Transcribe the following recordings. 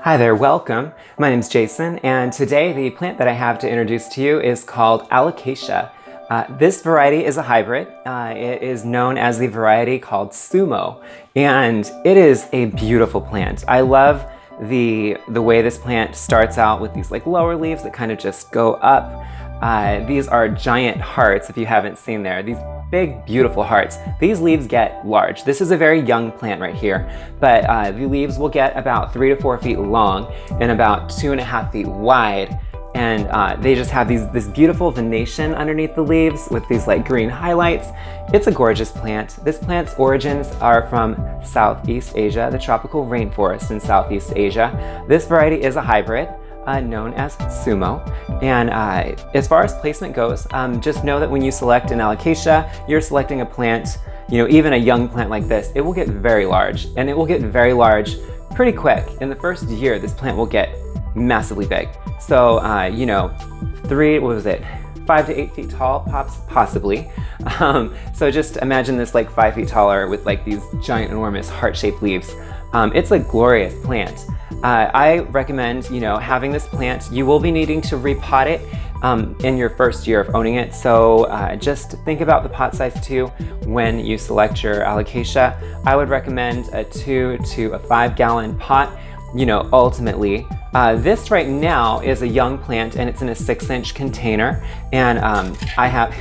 Hi there, welcome. My name is Jason, and today the plant that I have to introduce to you is called Alocasia. This variety is a hybrid. It is known as the variety called Sumo, and it is a beautiful plant. I love the way this plant starts out with these like lower leaves that kind of just go up. These are giant hearts, if you haven't seen there. These big, beautiful hearts. These leaves get large. This is a very young plant right here, but the leaves will get about 3 to 4 feet long and about 2.5 feet wide. And they just have this beautiful venation underneath the leaves with these like green highlights. It's a gorgeous plant. This plant's origins are from Southeast Asia, the tropical rainforest in Southeast Asia. This variety is a hybrid. Known as Sumo. And as far as placement goes, just know that when you select an Alocasia, you're selecting a plant, even a young plant like this, it will get very large, and it will get very large pretty quick. In the first year, this plant will get massively big. So, 5 to 8 feet tall, possibly. So just imagine this like 5 feet taller with like these giant, enormous heart-shaped leaves. It's a glorious plant. I recommend, having this plant. You will be needing to repot it in your first year of owning it. So just think about the pot size too when you select your Alocasia. I would recommend a 2 to 5 gallon pot. Ultimately, this right now is a young plant and it's in a 6-inch container. And I have,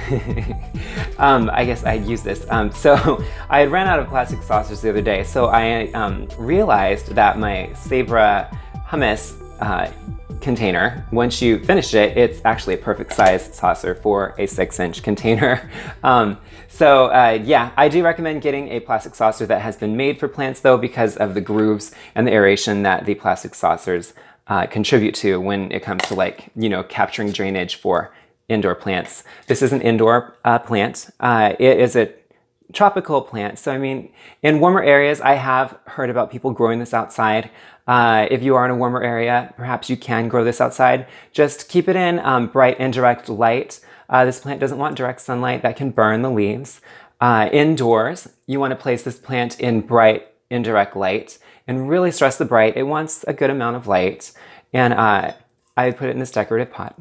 I guess I'd use this. So I had ran out of plastic saucers the other day. So I realized that my Sabra hummus container, once you finish it, it's actually a perfect size saucer for a 6-inch container. Yeah, I do recommend getting a plastic saucer that has been made for plants though, because of the grooves and the aeration that the plastic saucers contribute to when it comes to capturing drainage for indoor plants. This is an indoor plant. It is a tropical plant. So, in warmer areas, I have heard about people growing this outside. If you are in a warmer area, perhaps you can grow this outside. Just keep it in bright indirect light. This plant doesn't want direct sunlight that can burn the leaves. Indoors, you want to place this plant in bright indirect light and really stress the bright. It wants a good amount of light. And I put it in this decorative pot,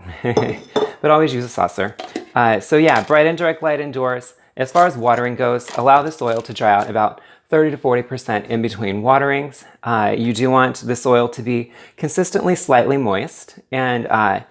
but always use a saucer. Bright indirect light indoors. As far as watering goes, allow the soil to dry out about 30 to 40% in between waterings. You do want the soil to be consistently slightly moist, and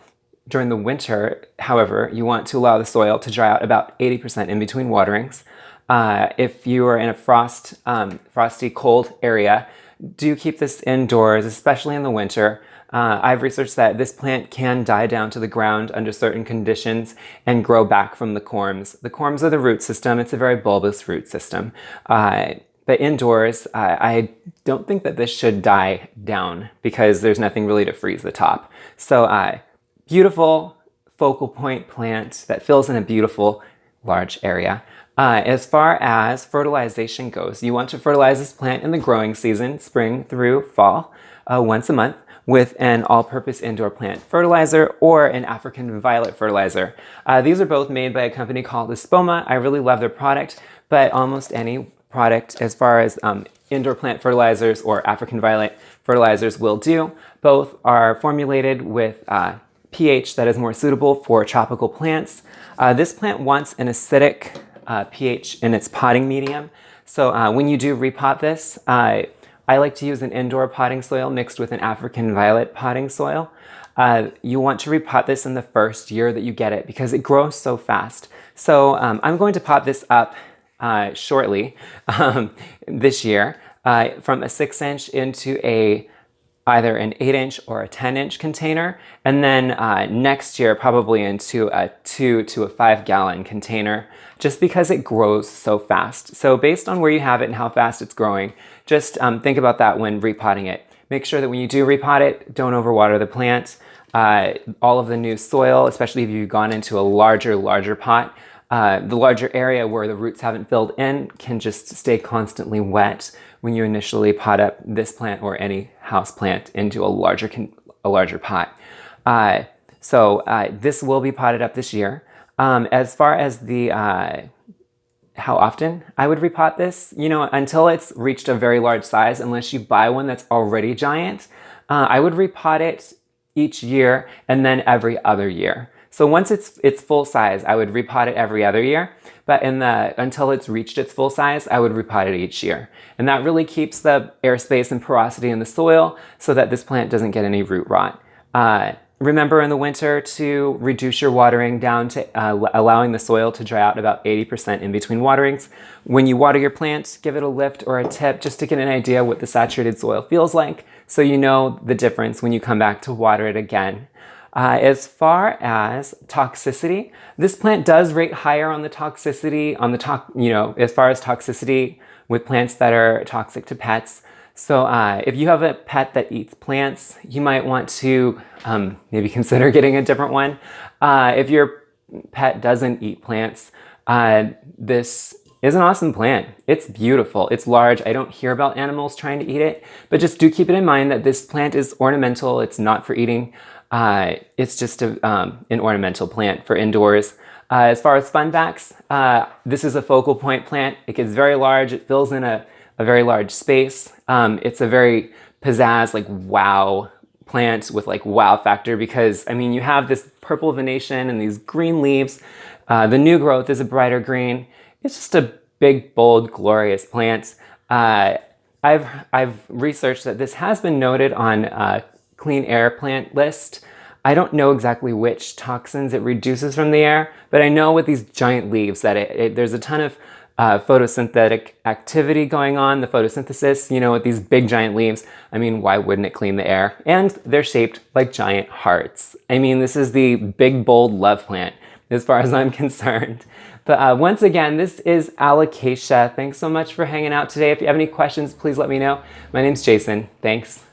during the winter, however, you want to allow the soil to dry out about 80% in between waterings. If you are in a frosty, cold area, do keep this indoors, especially in the winter. I've researched that this plant can die down to the ground under certain conditions and grow back from the corms. The corms are the root system. It's a very bulbous root system. But indoors, I don't think that this should die down because there's nothing really to freeze the top. So beautiful focal point plant that fills in a beautiful large area. As far as fertilization goes, you want to fertilize this plant in the growing season, spring through fall, once a month, with an all-purpose indoor plant fertilizer or an African violet fertilizer. These are both made by a company called Espoma. I really love their product, but almost any product as far as indoor plant fertilizers or African violet fertilizers will do. Both are formulated with pH that is more suitable for tropical plants. This plant wants an acidic pH in its potting medium. So when you do repot this, I like to use an indoor potting soil mixed with an African violet potting soil. You want to repot this in the first year that you get it because it grows so fast. So I'm going to pot this up shortly this year from a 6-inch into either an 8-inch or a 10-inch container, and then next year probably into a 2 to 5 gallon container, just because it grows so fast. So based on where you have it and how fast it's growing, just think about that when repotting it. Make sure that when you do repot it, don't overwater the plant. All of the new soil, especially if you've gone into a larger pot, the larger area where the roots haven't filled in can just stay constantly wet when you initially pot up this plant or any house plant into a larger pot. This will be potted up this year. As far as the how often I would repot this, until it's reached a very large size, unless you buy one that's already giant, I would repot it each year and then every other year. So once it's full size, I would repot it every other year, but until it's reached its full size, I would repot it each year. And that really keeps the airspace and porosity in the soil so that this plant doesn't get any root rot. Remember in the winter to reduce your watering down to allowing the soil to dry out about 80% in between waterings. When you water your plant, give it a lift or a tip just to get an idea what the saturated soil feels like so you know the difference when you come back to water it again. As far as toxicity, this plant does rate higher on the toxicity, as far as toxicity with plants that are toxic to pets. So if you have a pet that eats plants, you might want to maybe consider getting a different one. If your pet doesn't eat plants, this is an awesome plant. It's beautiful. It's large. I don't hear about animals trying to eat it, but just do keep it in mind that this plant is ornamental. It's not for eating. It's just an ornamental plant for indoors. As far as fun facts, this is a focal point plant. It gets very large. It fills in a very large space. It's a very pizzazz, like wow plant with like wow factor because, I mean, you have this purple venation and these green leaves. The new growth is a brighter green. It's just a big, bold, glorious plant. I've researched that this has been noted on clean air plant list. I don't know exactly which toxins it reduces from the air, but I know with these giant leaves that there's a ton of photosynthetic activity going on, the photosynthesis, with these big giant leaves. I mean, why wouldn't it clean the air? And they're shaped like giant hearts. I mean, this is the big, bold love plant as far as I'm concerned. But once again, this is Alocasia. Thanks so much for hanging out today. If you have any questions, please let me know. My name's Jason. Thanks.